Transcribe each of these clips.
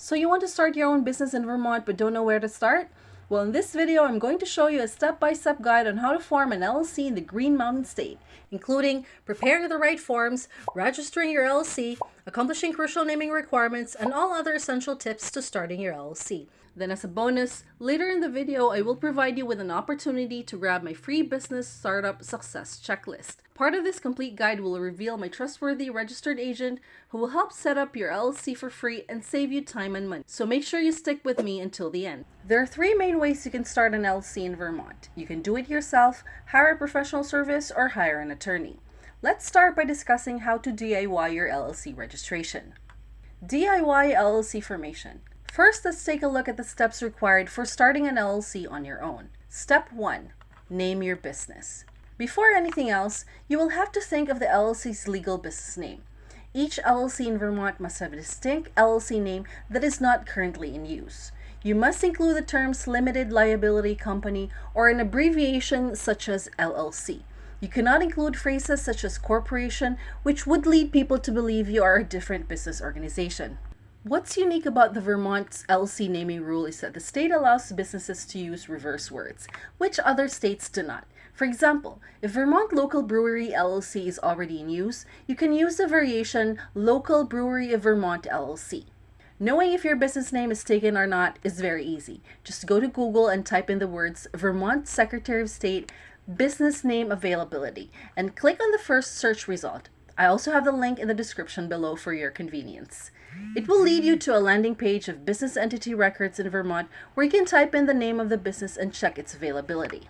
So you want to start your own business in Vermont but don't know where to start? Well, in this video, I'm going to show you a step-by-step guide on how to form an LLC in the Green Mountain State, including preparing the right forms, registering your LLC, accomplishing crucial naming requirements, and all other essential tips to starting your LLC. Then as a bonus, later in the video, I will provide you with an opportunity to grab my free business startup success checklist. Part of this complete guide will reveal my trustworthy registered agent who will help set up your LLC for free and save you time and money. So make sure you stick with me until the end. There are three main ways you can start an LLC in Vermont. You can do it yourself, hire a professional service, or hire an attorney. Let's start by discussing how to DIY your LLC registration. DIY LLC Formation. First, let's take a look at the steps required for starting an LLC on your own. Step 1. Name your business. Before anything else, you will have to think of the LLC's legal business name. Each LLC in Vermont must have a distinct LLC name that is not currently in use. You must include the terms limited liability company or an abbreviation such as LLC. You cannot include phrases such as corporation, which would lead people to believe you are a different business organization. What's unique about the Vermont's LLC naming rule is that the state allows businesses to use reverse words, which other states do not. For example, if Vermont Local Brewery LLC is already in use, you can use the variation Local Brewery of Vermont LLC. Knowing if your business name is taken or not is very easy. Just go to Google and type in the words Vermont Secretary of State Business Name Availability and click on the first search result. I also have the link in the description below for your convenience. It will lead you to a landing page of business entity records in Vermont where you can type in the name of the business and check its availability.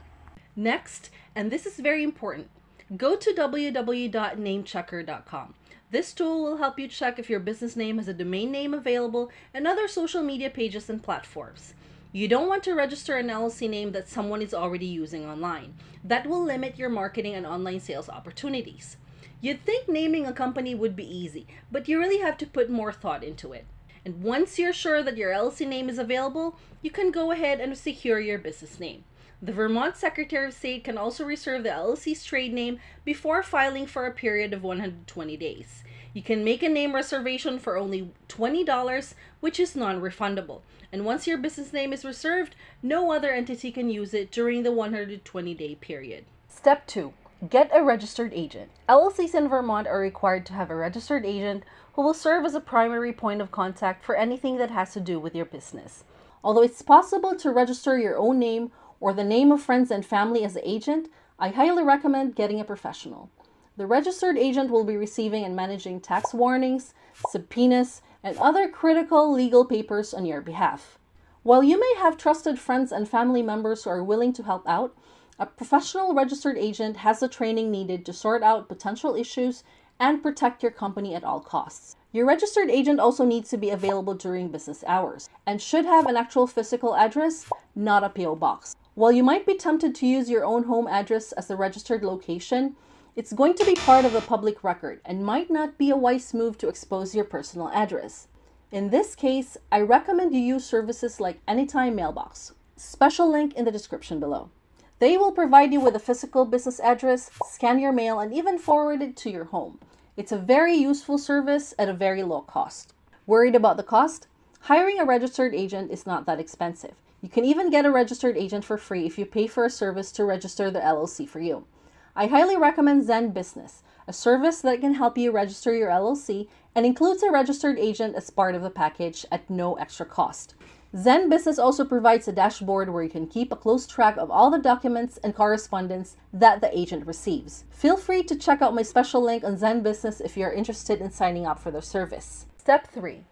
Next, and this is very important, go to www.namechecker.com. This tool will help you check if your business name has a domain name available and other social media pages and platforms. You don't want to register an LLC name that someone is already using online. That will limit your marketing and online sales opportunities. You'd think naming a company would be easy, but you really have to put more thought into it. And once you're sure that your LLC name is available, you can go ahead and secure your business name. The Vermont Secretary of State can also reserve the LLC's trade name before filing for a period of 120 days. You can make a name reservation for only $20, which is non-refundable. And once your business name is reserved, no other entity can use it during the 120-day period. Step 2. Get a registered agent. LLCs in Vermont are required to have a registered agent who will serve as a primary point of contact for anything that has to do with your business. Although it's possible to register your own name or the name of friends and family as the agent, I highly recommend getting a professional. The registered agent will be receiving and managing tax warnings, subpoenas, and other critical legal papers on your behalf. While you may have trusted friends and family members who are willing to help out, a professional registered agent has the training needed to sort out potential issues and protect your company at all costs. Your registered agent also needs to be available during business hours and should have an actual physical address, not a PO box. While you might be tempted to use your own home address as the registered location, it's going to be part of the public record and might not be a wise move to expose your personal address. In this case, I recommend you use services like Anytime Mailbox. Special link in the description below. They will provide you with a physical business address, scan your mail, and even forward it to your home. It's a very useful service at a very low cost. Worried about the cost? Hiring a registered agent is not that expensive. You can even get a registered agent for free if you pay for a service to register the LLC for you. I highly recommend Zen Business, a service that can help you register your LLC and includes a registered agent as part of the package at no extra cost. Zen Business also provides a dashboard where you can keep a close track of all the documents and correspondence that the agent receives. Feel free to check out my special link on Zen Business if you are interested in signing up for their service. Step 3.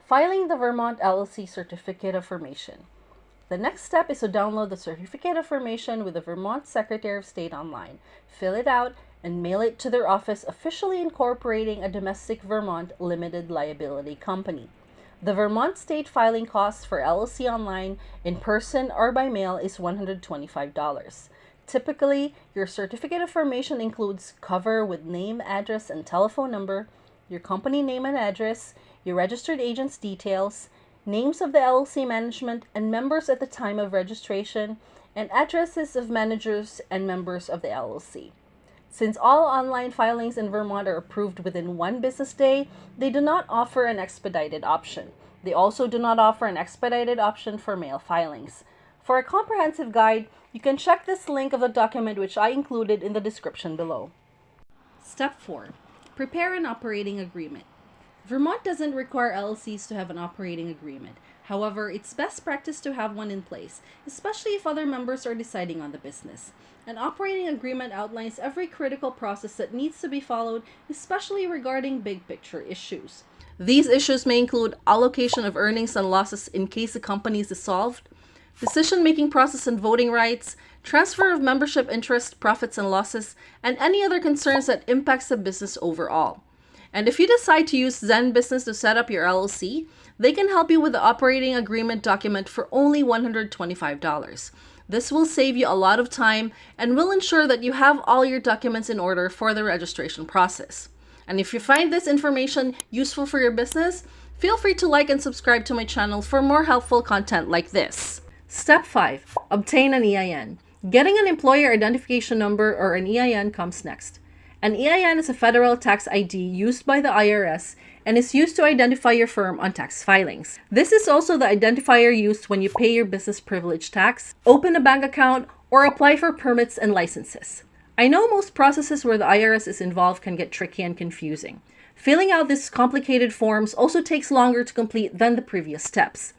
Filing the Vermont LLC Certificate of Formation. The next step is to download the Certificate of Formation with the Vermont Secretary of State online, fill it out, and mail it to their office officially incorporating a domestic Vermont limited liability company. The Vermont state filing cost for LLC online, in person, or by mail is $125. Typically, your certificate of formation includes cover with name, address, and telephone number, your company name and address, your registered agent's details, names of the LLC management and members at the time of registration, and addresses of managers and members of the LLC. Since all online filings in Vermont are approved within 1 business day, they do not offer an expedited option. They also do not offer an expedited option for mail filings. For a comprehensive guide, you can check this link of the document which I included in the description below. Step 4. Prepare an operating agreement. Vermont doesn't require LLCs to have an operating agreement. However, it's best practice to have one in place, especially if other members are deciding on the business. An operating agreement outlines every critical process that needs to be followed, especially regarding big picture issues. These issues may include allocation of earnings and losses in case the company is dissolved, decision-making process and voting rights, transfer of membership interest, profits and losses, and any other concerns that impacts the business overall. And if you decide to use Zen Business to set up your LLC, they can help you with the operating agreement document for only $125. This will save you a lot of time and will ensure that you have all your documents in order for the registration process. And if you find this information useful for your business, feel free to like and subscribe to my channel for more helpful content like this. Step 5. Obtain an EIN. Getting an employer identification number or an EIN comes next. An EIN is a federal tax ID used by the IRS and is used to identify your firm on tax filings. This is also the identifier used when you pay your business privilege tax, open a bank account, or apply for permits and licenses. I know most processes where the IRS is involved can get tricky and confusing. Filling out these complicated forms also takes longer to complete than the previous steps.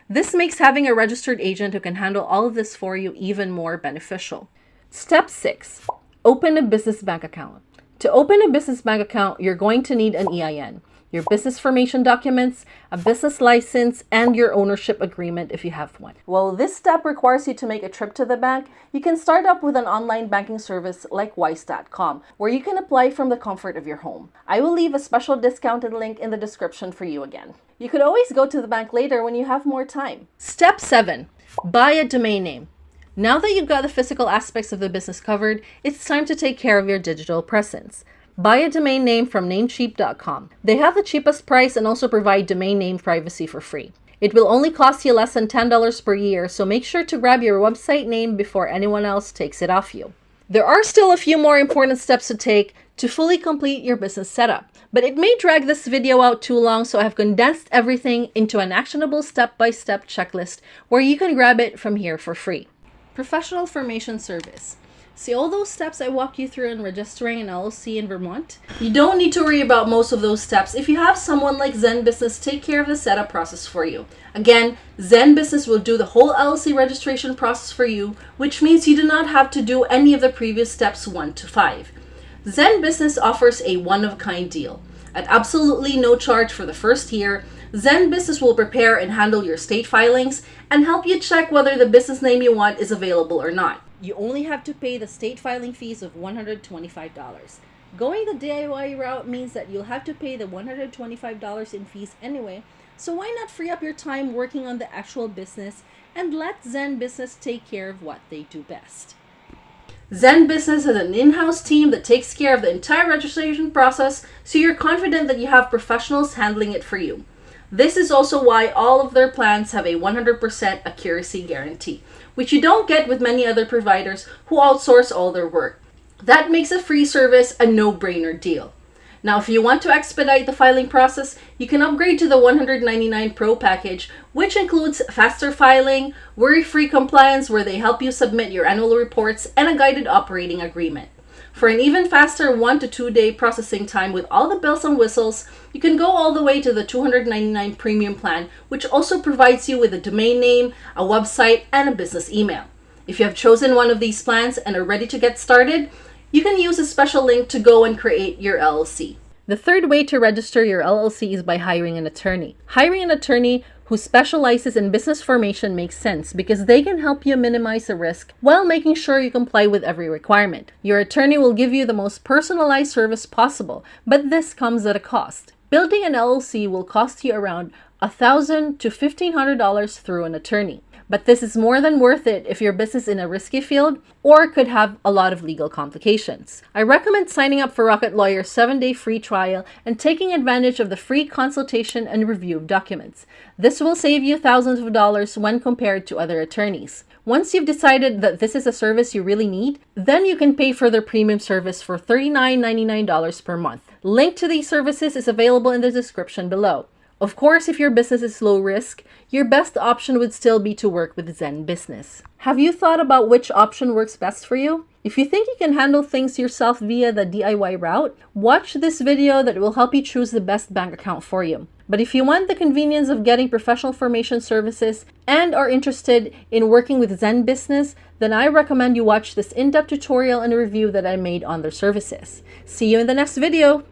This makes having a registered agent who can handle all of this for you even more beneficial. Step 6. Open a business bank account. To open a business bank account, you're going to need an EIN, your business formation documents, a business license, and your ownership agreement if you have one. While this step requires you to make a trip to the bank, you can start up with an online banking service like wise.com, where you can apply from the comfort of your home. I will leave a special discounted link in the description for you again. You could always go to the bank later when you have more time. Step 7. Buy a domain name. Now that you've got the physical aspects of the business covered, it's time to take care of your digital presence. Buy a domain name from namecheap.com. They have the cheapest price and also provide domain name privacy for free. It will only cost you less than $10 per year, so make sure to grab your website name before anyone else takes it off you. There are still a few more important steps to take to fully complete your business setup, but it may drag this video out too long, so I have condensed everything into an actionable step-by-step checklist where you can grab it from here for free. Professional formation service. See all those steps I walk you through in registering an LLC in Vermont? You don't need to worry about most of those steps if you have someone like Zen Business take care of the setup process for you. Again, Zen Business will do the whole LLC registration process for you, which means you do not have to do any of the previous steps 1 to 5. Zen Business offers a one-of-a-kind deal. At absolutely no charge for the first year, Zen Business will prepare and handle your state filings and help you check whether the business name you want is available or not. You only have to pay the state filing fees of $125. Going the DIY route means that you'll have to pay the $125 in fees anyway, so why not free up your time working on the actual business and let Zen Business take care of what they do best. Zen Business has an in-house team that takes care of the entire registration process, so you're confident that you have professionals handling it for you. This is also why all of their plans have a 100% accuracy guarantee, which you don't get with many other providers who outsource all their work. That makes a free service a no-brainer deal. Now, if you want to expedite the filing process, you can upgrade to the $199 Pro package, which includes faster filing, worry-free compliance where they help you submit your annual reports, and a guided operating agreement. For an even faster 1 to 2 day processing time with all the bells and whistles, you can go all the way to the $299 Premium plan, which also provides you with a domain name, a website, and a business email. If you have chosen one of these plans and are ready to get started, you can use a special link to go and create your LLC. The third way to register your LLC is by hiring an attorney. Hiring an attorney who specializes in business formation makes sense because they can help you minimize the risk while making sure you comply with every requirement. Your attorney will give you the most personalized service possible, but this comes at a cost. Building an LLC will cost you around $1,000 to $1,500 through an attorney. But this is more than worth it if your business is in a risky field or could have a lot of legal complications. I recommend signing up for Rocket Lawyer's 7-day free trial and taking advantage of the free consultation and review of documents. This will save you thousands of dollars when compared to other attorneys. Once you've decided that this is a service you really need, then you can pay for their premium service for $39.99 per month. Link to these services is available in the description below. Of course, if your business is low risk, your best option would still be to work with Zen Business. Have you thought about which option works best for you? If you think you can handle things yourself via the DIY route, watch this video that will help you choose the best bank account for you. But if you want the convenience of getting professional formation services and are interested in working with Zen Business, then I recommend you watch this in-depth tutorial and review that I made on their services. See you in the next video!